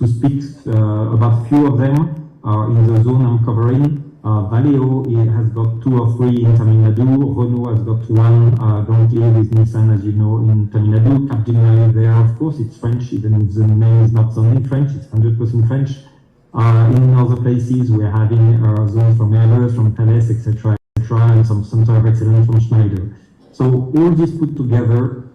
To speak about few of them in the zone I'm covering, Valeo has got 2 or 3 in Tamil Nadu, Renault has got 1 jointly with Nissan, as you know, in Tamil Nadu. Capgemini is there, of course, it's French, even if the name is not only French, it's 100% French. In other places, we're having zones from Airbus, from Thales, etc., and some center of excellence from Schneider. So all this put together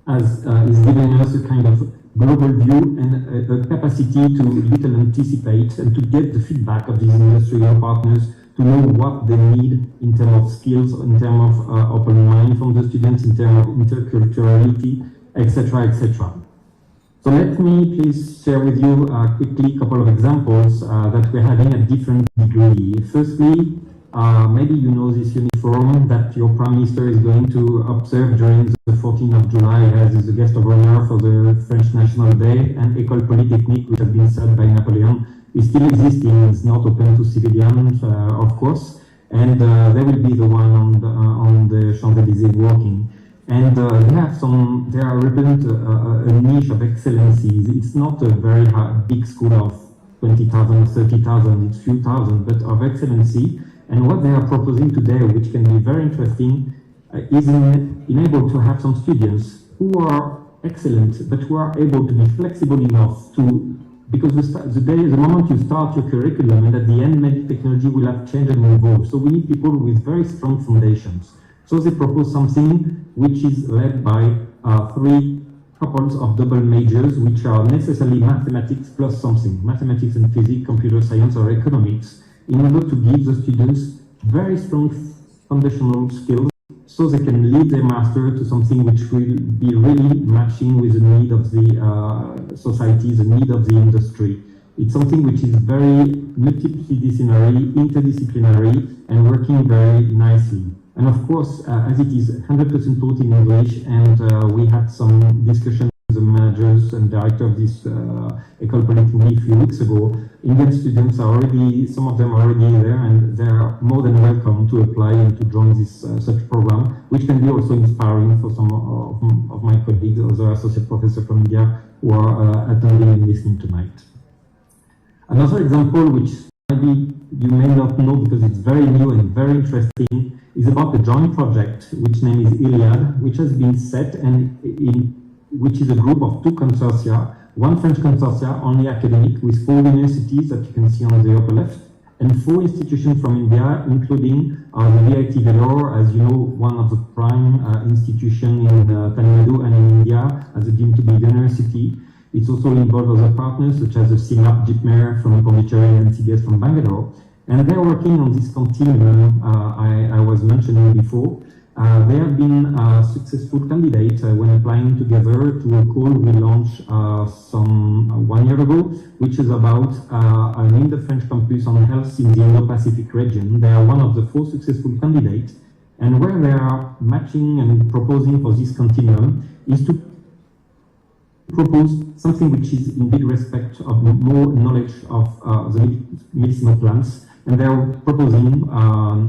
is giving us a kind of global view and a capacity to little anticipate and to get the feedback of these industrial partners to know what they need in terms of skills, in terms of open mind from the students, in terms of interculturality, etc., etc. So let me please share with you quickly a couple of examples that we're having at different degrees. Firstly, maybe you know this uniform that your Prime Minister is going to observe during the 14th of July as the guest of honor for the French National Day, and École Polytechnique, which has been said by Napoleon, is still existing. It's not open to civilians, of course, and they will be the one on the Champs-Élysées walking. And they are represent a niche of excellencies. It's not a very big school of 20,000, 30,000, it's few thousand, but of excellency. And what they are proposing today, which can be very interesting, is able to have some students who are excellent, but who are able to be flexible enough to, because the moment you start your curriculum, and at the end, maybe technology will have changed and evolved. So we need people with very strong foundations. So they propose something which is led by 3 couples of double majors, which are necessarily mathematics plus something, mathematics and physics, computer science, or economics, in order to give the students very strong foundational skills so they can lead their master to something which will be really matching with the need of the society, the need of the industry. It's something which is very multidisciplinary, interdisciplinary, and working very nicely. And of course, as it is 100% taught in English, and we had some discussion with the managers and director of this École Polytechnique a few weeks ago, Indian students are already, some of them are already there, and they are more than welcome to apply and to join this such program, which can be also inspiring for some of my colleagues, other associate professors from India who are attending and listening tonight. Another example, which maybe you may not know because it's very new and very interesting, is about a joint project, which name is Iliad, which has been set and which is a group of 2 consortia, 1 French consortia, only academic, with 4 universities that you can see on the upper left, and 4 institutions from India, including the VIT Vellore, as you know, one of the prime institutions in Tamil Nadu and in India, as a deemed to be university. It's also involved other partners, such as the CIMAP, JIPMER from Pondicherry and CBS from Bangalore. And they're working on this continuum I was mentioning before. They have been successful candidates when applying together to a call we launched some 1 year ago, which is about an in the French campus on health in the Indo-Pacific region. They are one of the 4 successful candidates, and where they are matching and proposing for this continuum is to propose something which is in big respect of more knowledge of the medicinal plants, and they are proposing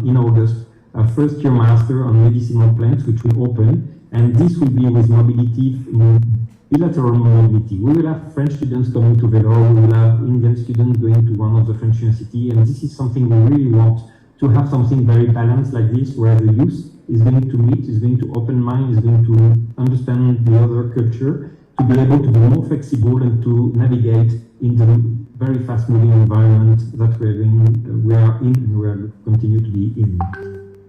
in August a first-year master on medicinal plants, which will open, and this will be with mobility, bilateral mobility. We will have French students coming to Vellore, we will have Indian students going to one of the French universities, and this is something we really want to have, something very balanced like this, where the youth is going to meet, is going to open mind, is going to understand the other culture, to be able to be more flexible and to navigate in the very fast-moving environment that we are in and we will continue to be in.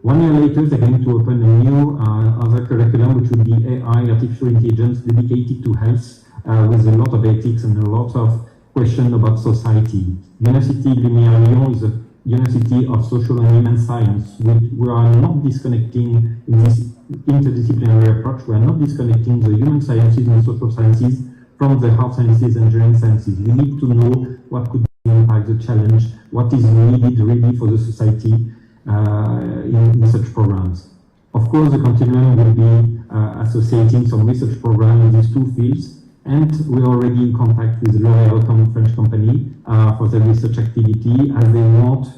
1 year later, they're going to open a new other curriculum, which will be AI, artificial intelligence, dedicated to health, with a lot of ethics and a lot of questions about society. University Lumière Lyon is a university of social and human science. We are not disconnecting in this interdisciplinary approach. We are not disconnecting the human sciences and social sciences from the hard sciences and engineering sciences. We need to know what could be the impact, the challenge, what is needed really for the society in such programs. Of course, the continuum will be associating some research program in these 2 fields, and we're already in contact with L'Oréal, a French company, for the research activity, as they want,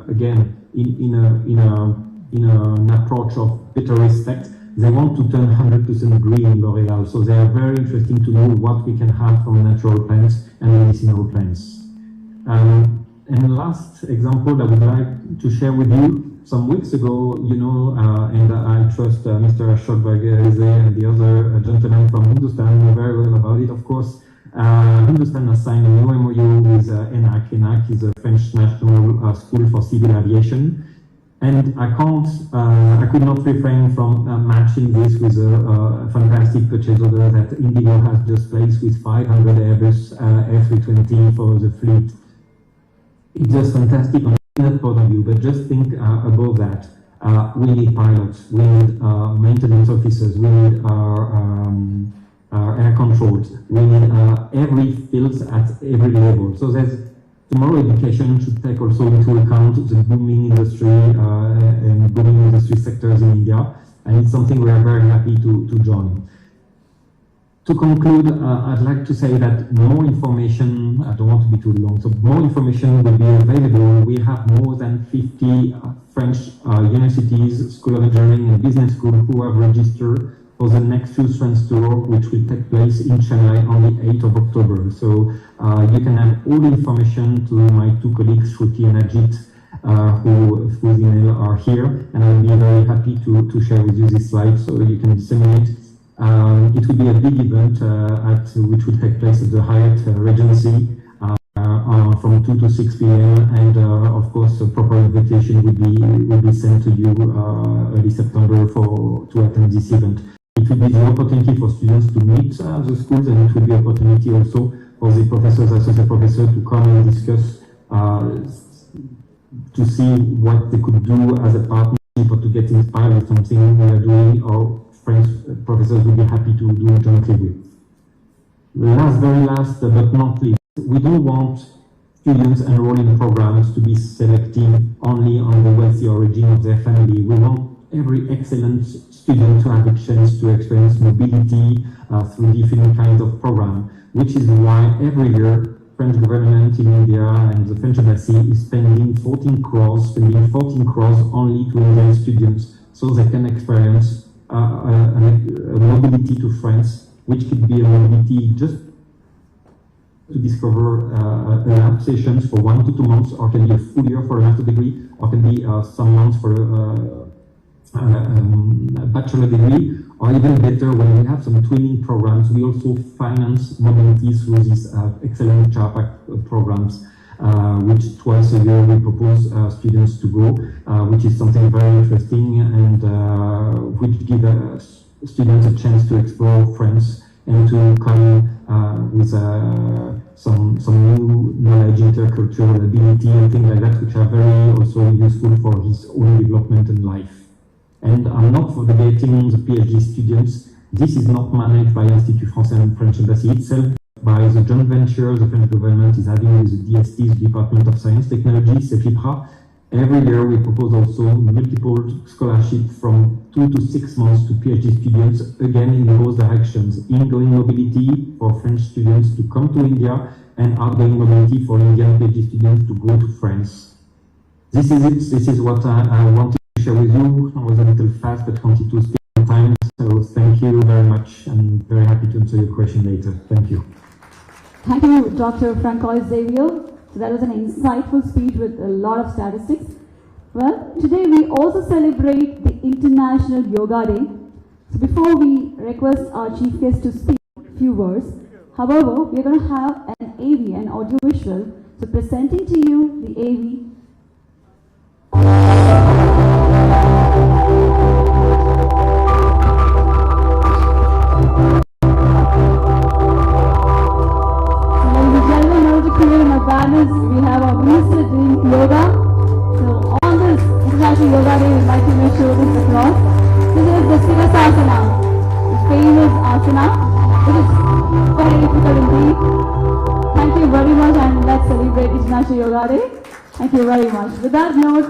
again, in an approach of better respect, they want to turn 100% green L'Oréal. So they are very interesting to know what we can have from natural plants and medicinal plants. And last example I would like to share with you, some weeks ago, you know, and I trust Mr. Ashokberg and the other gentleman from Hindustan know very well about it, of course. Hindustan has signed a new MOU with ENAC. ENAC is a French national school for civil aviation. And I could not refrain from matching this with a fantastic purchase order that Indigo has just placed with 500 Airbus A320 for the fleet. It's just fantastic on that point of view, but just think above that. We need pilots, we need maintenance officers, we need air controls, we need every field at every level. So there's tomorrow education should take also into account the booming industry and booming industry sectors in India, and it's something we are very happy to join. To conclude, I'd like to say that more information, I don't want to be too long, so more information will be available. We have more than 50 French universities, School of Engineering and Business School who have registered for the next two France tour, which will take place in Chennai on the 8th of October. So you can have all the information to my two colleagues, Shruti and Ajit, whose email are here, and I'll be very happy to share with you this slide so you can disseminate. It will be a big event which will take place at the Hyatt Regency from 2 to 6 p.m. and of course a proper invitation will be sent to you early September to attend this event. It will be the opportunity for students to meet the schools, and it will be an opportunity also for the professors, associate professors to come and discuss to see what they could do as a partnership or to get inspired with something we are doing, or French professors will be happy to do jointly with. Very last but not least, we don't want students enrolled in programs to be selective only on the wealthy origin of their family. We want every excellent student to have a chance to experience mobility through different kinds of programs, which is why every year French government in India and the French embassy is spending 14 crores only to Indian students so they can experience a mobility to France, which could be a mobility just to discover lab sessions for 1 to 2 months, or can be a full year for a master degree, or can be some months for a bachelor degree, or even better, when we have some twinning programs, we also finance mobility through these excellent JAPAC programs, which twice a year we propose students to go, which is something very interesting and which gives students a chance to explore France and to come with some new knowledge, intercultural ability and things like that, which are very also useful for his own development and life. And I'm not forgetting the PhD students. This is not managed by Institut Français and French Embassy itself, by the joint venture the French government is having with the DST's Department of Science Technology, CEFIPRA. Every year we propose also multiple scholarships from 2 to 6 months to PhD students, again in both directions: ingoing mobility for French students to come to India, and outgoing mobility for Indian PhD students to go to France. This is it. This is what I wanted to share with you. I was a little fast, but wanted to speak on time. So thank you very much, and very happy to answer your question later. Thank you. Thank you, Dr. Francois Xavier. So that was an insightful speech with a lot of statistics. Well, today we also celebrate the International Yoga Day. So before we request our chief guest to speak a few words, however, we're going to have an AV, an audiovisual. So presenting to you the AV. We have our minister doing yoga. So on this International Yoga Day, we'd like to make sure this across. This is the Sirasasana, the famous asana, which is very difficult indeed. Thank you very much, and let's celebrate International Yoga Day. Thank you very much. With that note,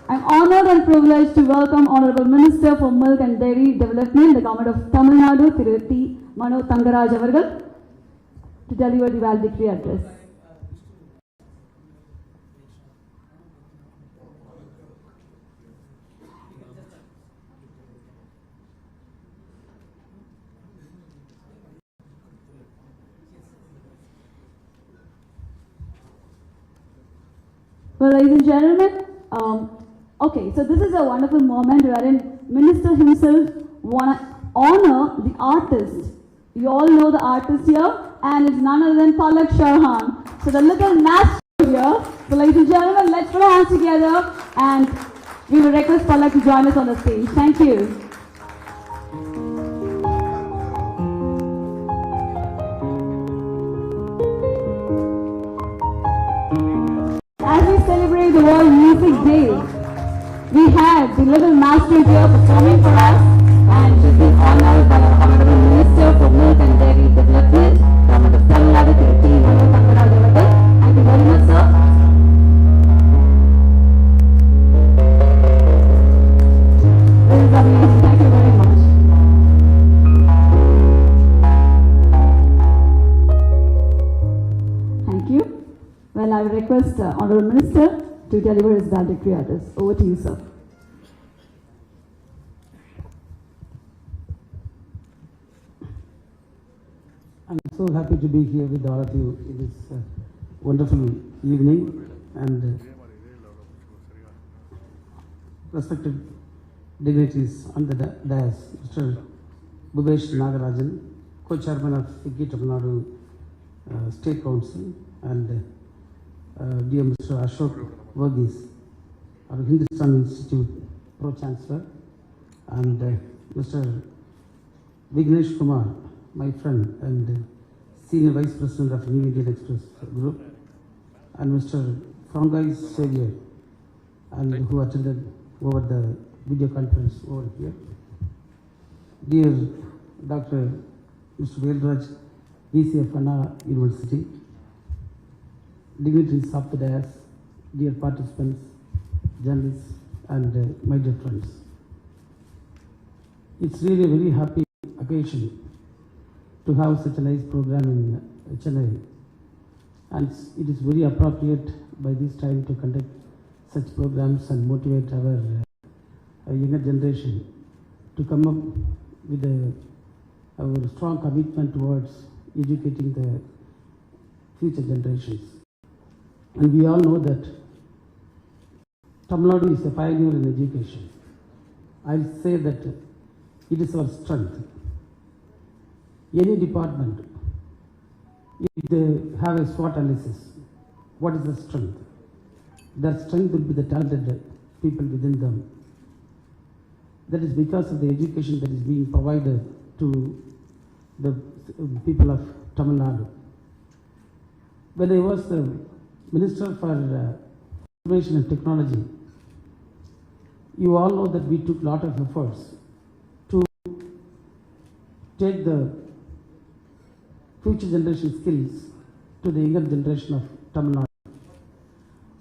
I'm honored and privileged to welcome Honorable Minister for Milk and Dairy Development, the Government of Tamil Nadu, Thiru Manothangaraj avargal, to deliver the valedictory address. Well, ladies and gentlemen, okay, so this is a wonderful moment wherein Minister himself want to honor the artist. You all know the artist here, and it's none other than Palak Sharhan. So the little master here. So ladies and gentlemen, let's put our hands together, and we will request Palak to join us on the stage. Thank you. As we celebrate the World Music Day, we have the little master here performing for us, and she's been honored by our Honorable Minister for Milk and Dairy Development, Government of Tamil Nadu, Manothangaraj. Thank you very much, sir. This is amazing. Thank you very much. Thank you. Well, I will request Honorable Minister to deliver his valedictory address. Over to you, sir. I'm so happy to be here with all of you in this wonderful evening, and respected dignitaries on the dais, Mr. Bhubesh Nagarajan, co-chairman of FICCI Tamil Nadu State Council, and dear Mr. Ashok Verghese, our Hindustan Institute Pro-Chancellor, and Mr. Vignesh Kumar, my friend and Senior Vice President of New Indian Express Group, and Mr. Frangai Xavier, and who attended over the video conference over here. Dear Dr. Mr. Velraj, VC of Anna University, dignitaries of the dais, dear participants, journalists, and my dear friends. It's really a very happy occasion to have such a nice program in Chennai, and it is very appropriate by this time to conduct such programs and motivate our younger generation to come up with our strong commitment towards educating the future generations. And we all know that Tamil Nadu is a pioneer in education. I'll say that it is our strength. Any department, if they have a SWOT analysis, what is the strength? Their strength will be the talented people within them. That is because of the education that is being provided to the people of Tamil Nadu. When I was the Minister for Information and Technology, you all know that we took a lot of efforts to take the future generation skills to the younger generation of Tamil Nadu.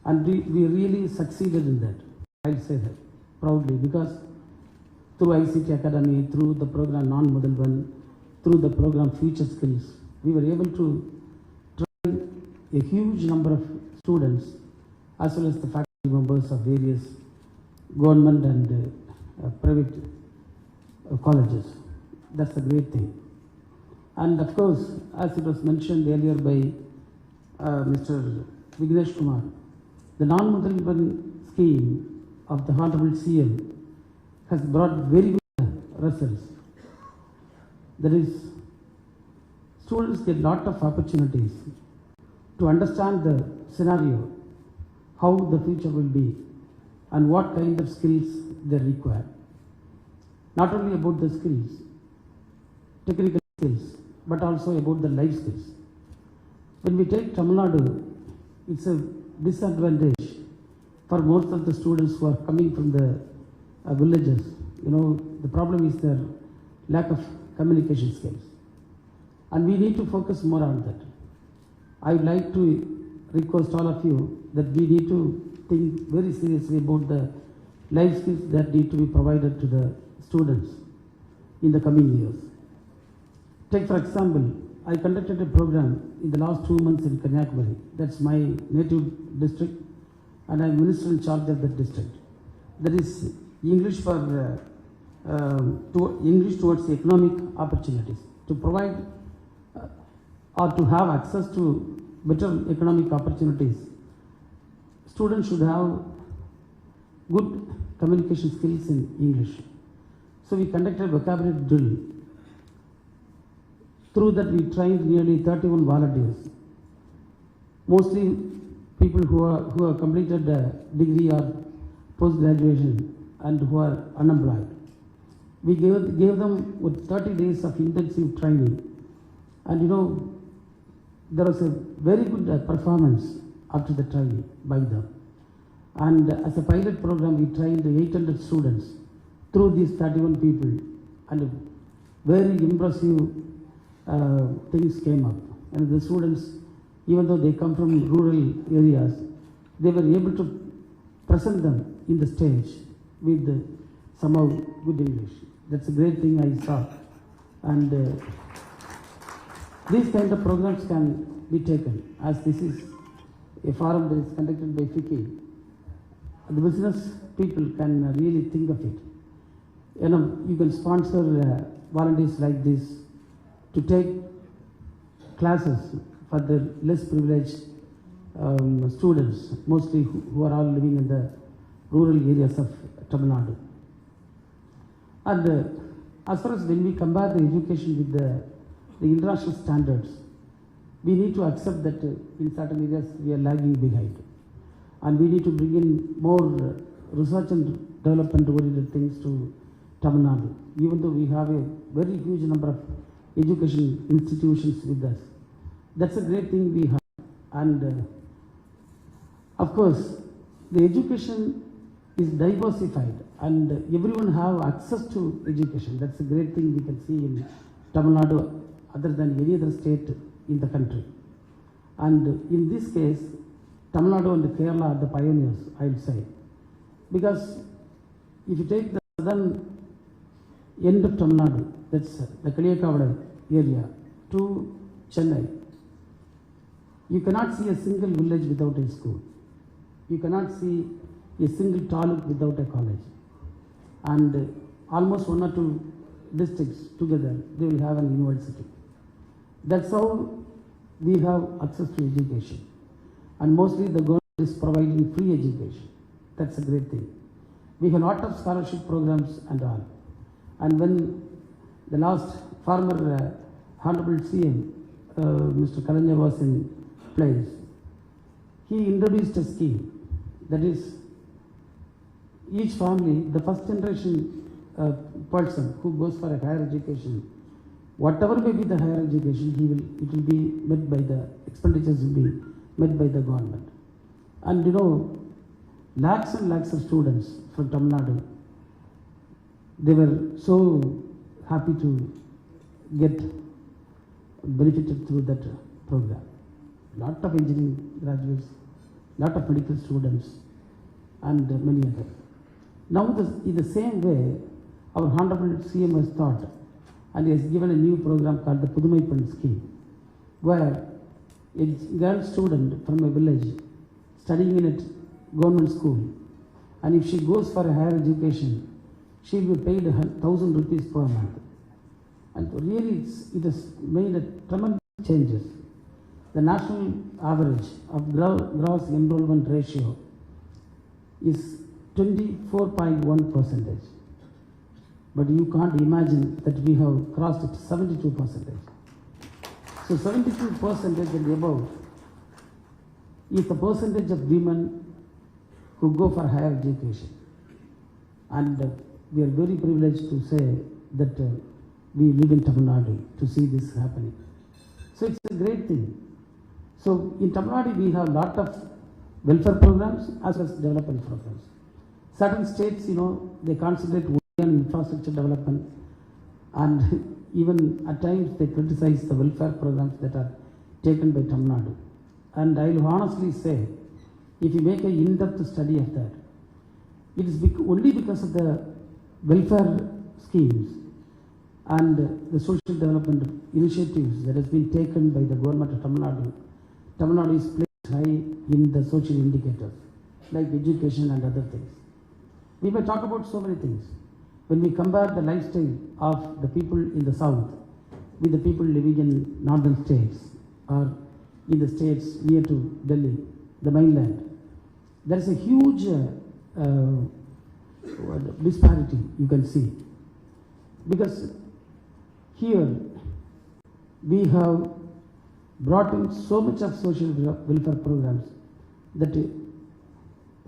And we really succeeded in that. I'll say that proudly, because through ICT Academy, through the program Non-Mudalvan, through the program Future Skills, we were able to train a huge number of students as well as the faculty members of various government and private colleges. That's a great thing. And of course, as it was mentioned earlier by Mr. Vignesh Kumar, the non-Mudalvan scheme of the Honorable CM has brought very good results. There is, students get lot of opportunities to understand the scenario, how the future will be, and what kind of skills they require. Not only about the skills, technical skills, but also about the life skills. When we take Tamil Nadu, it's a disadvantage for most of the students who are coming from the villages. You know, the problem is their lack of communication skills. And we need to focus more on that. I would like to request all of you that we need to think very seriously about the life skills that need to be provided to the students in the coming years. Take for example, I conducted a program in the last 2 months in Kanyakumari. That's my native district, and I'm minister in charge of that district. That is English for English towards economic opportunities, to provide or to have access to better economic opportunities. students should have good communication skills in English. So we conducted vocabulary drill. Through that we trained nearly 31 volunteers, mostly people who have completed a degree or post-graduation and who are unemployed. We gave them with 30 days of intensive training, and there was a very good performance after the training by them. And as a pilot program, we trained 800 students through these 31 people, and very impressive things came up. And the students, even though they come from rural areas, they were able to present them in the stage with somehow good English. That's a great thing I saw. And these kind of programs can be taken, as this is a forum that is conducted by FICCI. The business people can really think of it. You can sponsor volunteers like this to take classes for the less privileged students, mostly who are all living in the rural areas of Tamil Nadu. And as far as when we compare the education with the international standards, we need to accept that in certain areas we are lagging behind. And we need to bring in more research and development oriented things to Tamil Nadu, even though we have a very huge number of education institutions with us. That's a great thing we have. And of course, the education is diversified and everyone have access to education. That's a great thing we can see in Tamil Nadu other than any other state in the country. And in this case, Tamil Nadu and Kerala are the pioneers, I would say. Because if you take the southern end of Tamil Nadu, that's the Kaliyakavada area, to Chennai, you cannot see a single village without a school. You cannot see a single taluk without a college. And almost 1 or 2 districts together, they will have an university. That's how we have access to education. And mostly the government is providing free education. That's a great thing. We have a lot of scholarship programs and all. And when the last former Honorable CM, Mr. Kalanja was in place, he introduced a scheme that is each family, the first generation person who goes for a higher education, whatever may be the higher education, it will be met by the expenditures will be met by the government. And lakhs and lakhs of students from Tamil Nadu, they were so happy to get benefited through that program. Lot of engineering graduates, lot of medical students, and many others. Now, in the same way, our Honorable CM has thought, and he has given a new program called the Pudumaipan scheme, where a girl student from a village studying in a government school, and if she goes for a higher education, she will be paid 1,000 rupees per month. And really, it has made a tremendous changes. The national average of gross enrollment ratio is 24.1%. But you can't imagine that we have crossed it 72%. So 72% and above is the percentage of women who go for higher education. And we are very privileged to say that we live in Tamil Nadu to see this happening. So it's a great thing. So in Tamil Nadu we have a lot of welfare programs as well as development programs. Certain states, they concentrate only on infrastructure development, and even at times they criticize the welfare programs that are taken by Tamil Nadu. And I will honestly say, if you make an in-depth study of that, it is only because of the welfare schemes and the social development initiatives that has been taken by the government of Tamil Nadu. Tamil Nadu is placed high in the social indicators like education and other things. We may talk about so many things. When we compare the lifestyle of the people in the south with the people living in northern states or in the states near to Delhi, the mainland, there is a huge disparity you can see, because here we have brought in so much of social welfare programs that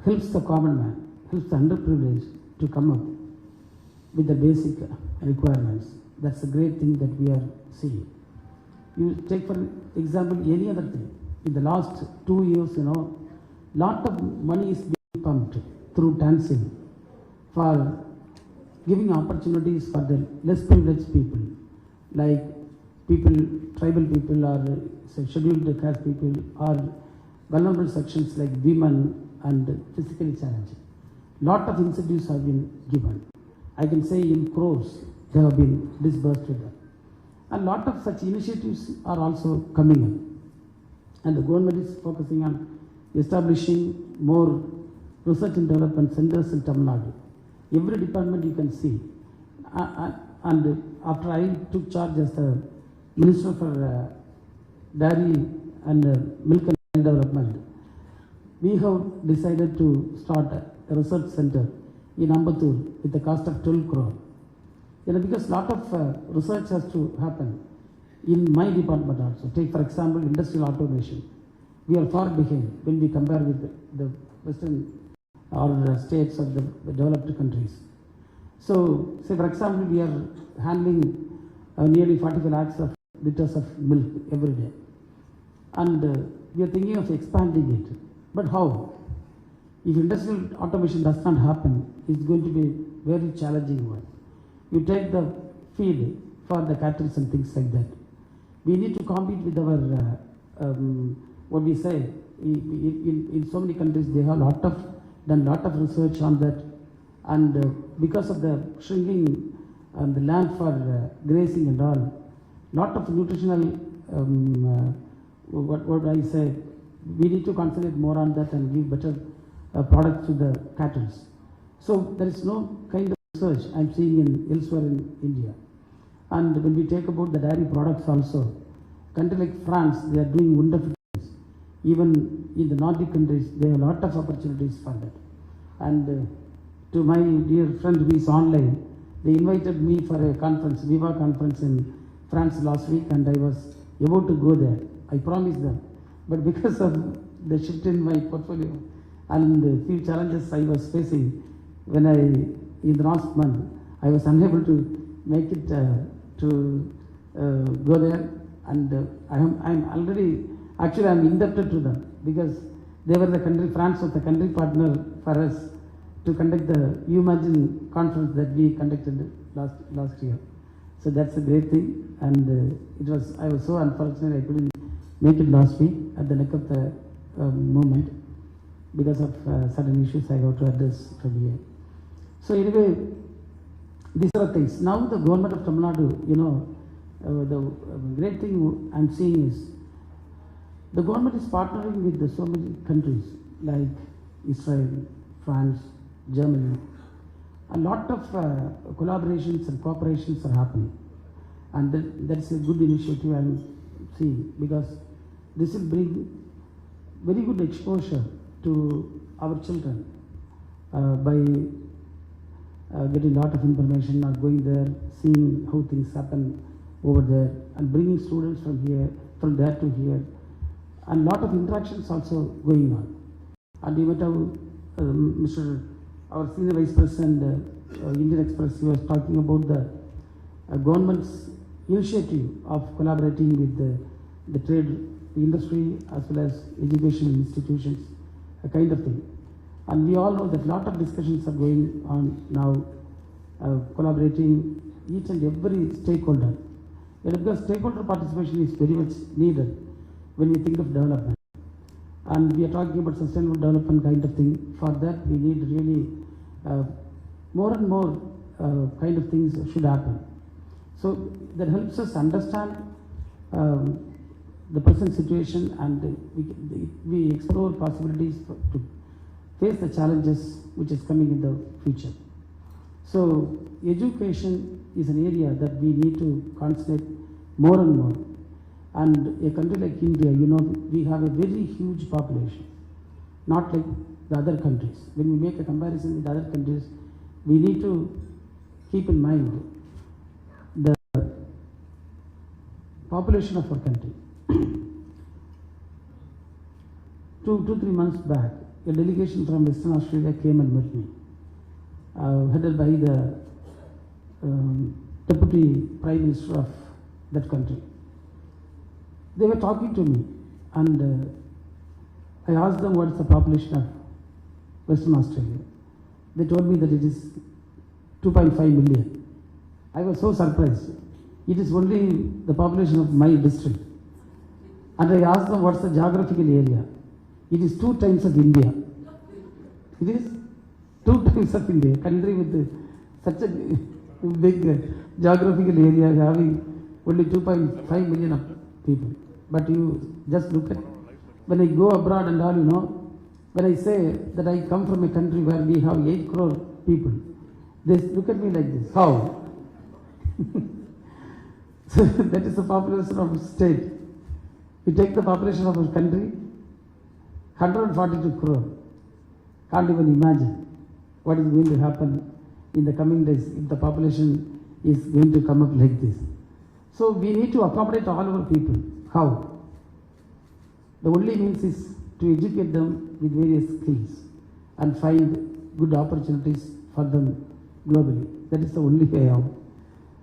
helps the common man, helps the underprivileged to come up with the basic requirements. That's a great thing that we are seeing. You take for example any other thing. In the last 2 years, lot of money is being pumped through dancing for giving opportunities for the less privileged people, like people, tribal people, or scheduled caste people, or vulnerable sections like women and physically challenged. Lot of incentives have been given. I can say in crores they have been disbursed to them. And lot of such initiatives are also coming up. And the government is focusing on establishing more research and development centers in Tamil Nadu. Every department you can see. And after I took charge as the Minister for Dairy and Milk and Dairy Development, we have decided to start a research center in Ambattur with a cost of 12 crore. Because lot of research has to happen in my department also. Take for example industrial automation. We are far behind when we compare with the western or states of the developed countries. So say for example we are handling nearly 45 lakhs of liters of milk every day, and we are thinking of expanding it. But how? If industrial automation does not happen, it's going to be very challenging one. You take the feed for the cattle and things like that. We need to compete with our, what we say, in so many countries they have done lot of research on that, and because of the shrinking the land for grazing and all, lot of nutritional, what I say, we need to concentrate more on that and give better products to the cattle. So there is no kind of research I am seeing in elsewhere in India. And when we take about the dairy products also, country like France, they are doing wonderful things. Even in the Nordic countries, there are a lot of opportunities for that. And to my dear friend who is online, they invited me for a conference, Viva conference in France last week, and I was about to go there. I promised them. But because of the shift in my portfolio and the few challenges I was facing when in the last month, I was unable to make it to go there, and I'm already, actually I'm indebted to them, because they were the country, France was the country partner for us to conduct the Imagine conference that we conducted last year. So that's a great thing, and I was so unfortunate I couldn't make it last week at the neck of the moment because of certain issues I have to address from here. So anyway, these are things. Now the government of Tamil Nadu, the great thing I'm seeing is the government is partnering with so many countries like Israel, France, Germany. A lot of collaborations and cooperations are happening, and that's a good initiative I'm seeing, because this will bring very good exposure to our children by getting a lot of information, not going there, seeing how things happen over there, and bringing students from there to here, and lot of interactions also going on. And you might have our senior vice president, Indian Express, he was talking about the government's initiative of collaborating with the trade industry as well as educational institutions, a kind of thing. And we all know that a lot of discussions are going on now, collaborating each and every stakeholder. Because stakeholder participation is very much needed when we think of development. And we are talking about sustainable development kind of thing. For that, we need really more and more kind of things should happen. So that helps us understand the present situation, and we explore possibilities to face the challenges which is coming in the future. So education is an area that we need to concentrate more and more. And a country like India, we have a very huge population, not like the other countries. When we make a comparison with other countries, we need to keep in mind the population of our country. 2-3 months back, a delegation from Western Australia came and met me, headed by the Deputy Prime Minister of that country. They were talking to me, and I asked them what is the population of Western Australia. They told me that it is 2.5 million. I was so surprised. It is only the population of my district. And I asked them what's the geographical area. It is 2 times of India. It is 2 times of India, a country with such a big geographical area having only 2.5 million of people. But you just look at, when I go abroad and all, you know, when I say that I come from a country where we have 8 crore people, they look at me like this. How? So that is the population of state. You take the population of our country, 142 crore. Can't even imagine what is going to happen in the coming days if the population is going to come up like this. So we need to accommodate all our people. How? The only means is to educate them with various skills and find good opportunities for them globally. That is the only way out.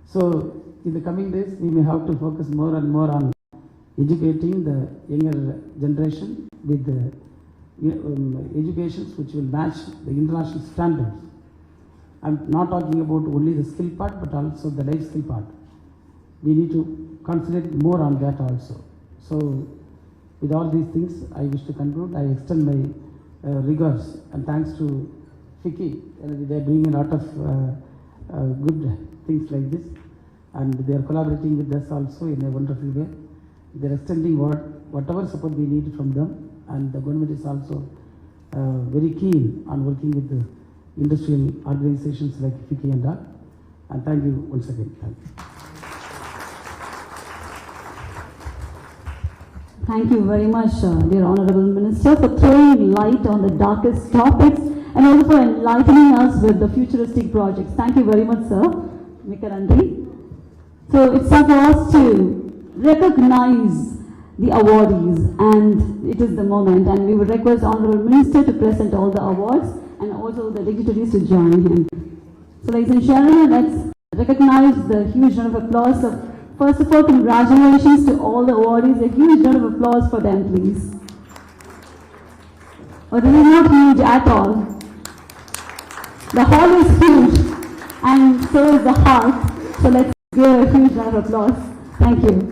So in the coming days, we may have to focus more and more on educating the younger generation with the educations which will match the international standards. I'm not talking about only the skill part, but also the life skill part. We need to concentrate more on that also. So with all these things, I wish to conclude. I extend my regards and thanks to FICCI. They are doing a lot of good things like this, and they are collaborating with us also in a wonderful way. They are extending whatever support we need from them, and the government is also very keen on working with the industrial organizations like FICCI and all. And thank you once again. Thank you. Thank you very much, dear Honorable Minister, for throwing light on the darkest topics and also for enlightening us with the futuristic projects. Thank you very much, sir. Mika Nandri. So it's time for us to recognize the awardees, and it is the moment, and we would request Honorable Minister to present all the awards and also the dignitaries to join him. So ladies and gentlemen, let's recognize the huge round of applause. So first of all, congratulations to all the awardees. A huge round of applause for them, please. Oh, this is not huge at all. The hall is huge, and so is the heart. So let's give a huge round of applause. Thank you.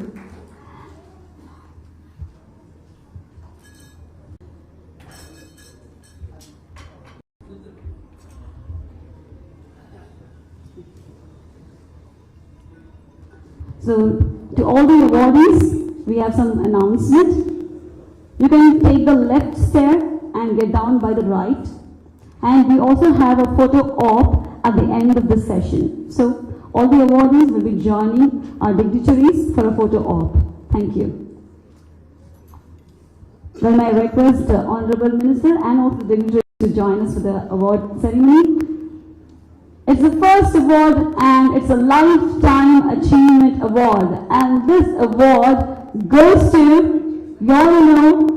So, to all the awardees, we have some announcement. You can take the left stair and get down by the right. And we also have a photo op at the end of the session. So, all the awardees will be joining our dignitaries for a photo op. Thank you. Well, I request the Honorable Minister and also the dignitaries to join us for the award ceremony. It's the first award, and it's a Lifetime Achievement Award. And this award goes to, you all know,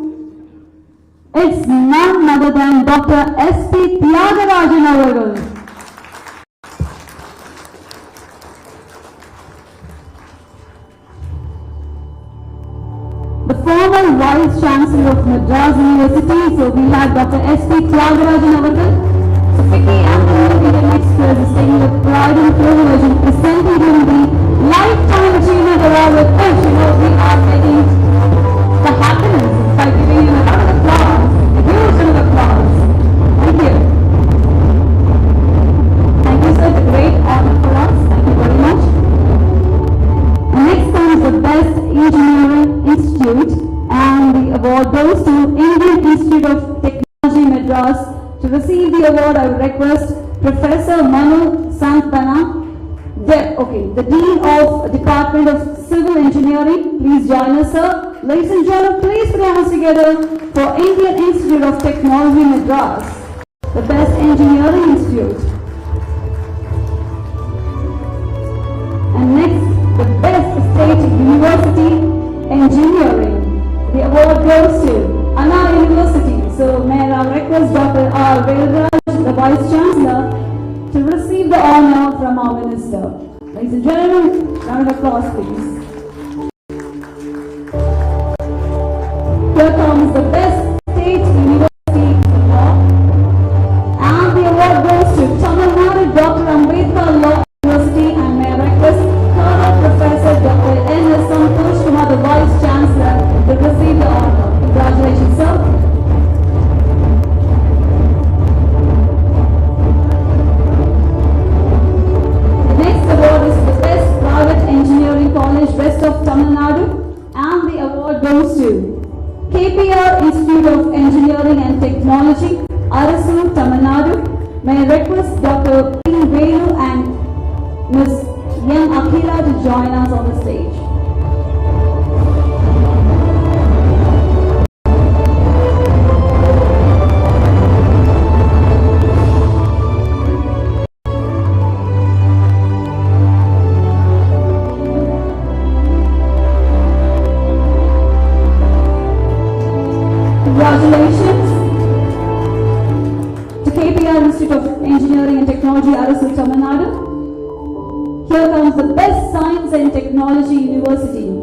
it's none other than Dr. S.P. Tyagarajan Avargal. The former Vice Chancellor of Madras University, so we have Dr. S.P. Tyagarajan Avargal. So FICCI and the Indian Express is taking the pride and privilege in presenting him the Lifetime Achievement Award, with which, you know, we are taking the happiness by giving him a lot of applause, a huge round of applause. Thank you. Thank you, sir. It's a great honor for us. Thank you very much. And next comes the Best Engineering Institute, and the award goes to Indian Institute of Technology, Madras. To receive the award, I would request Professor Manothangaraj, the Dean of Department of Civil Engineering. Please join us, sir. Ladies and gentlemen, please put your hands together for Indian Institute of Technology Madras, the best engineering institute. And next, the best state university engineering. The award goes to Anna University. So may I request Dr. R. Velraj, the Vice Chancellor, to receive the honor from our Minister. Ladies and gentlemen, round of applause please. Here comes the best state university law, and the award goes to Tamil Nadu Dr. Ambedkar Law University, and may I request Current Professor Dr. N.S. Santosh Kumar, the Vice Chancellor, to receive the honor. Congratulations, sir. The next award is the best private engineering college west of Tamil Nadu, and the award goes to KPR Institute of Engineering and Technology, Arasu, Tamil Nadu. May I request Dr. P. Velu and Ms. Young Akila to join us on the stage. Congratulations to KPR Institute of Engineering and Technology, Arasu, Tamil Nadu. Here comes the best science and technology university.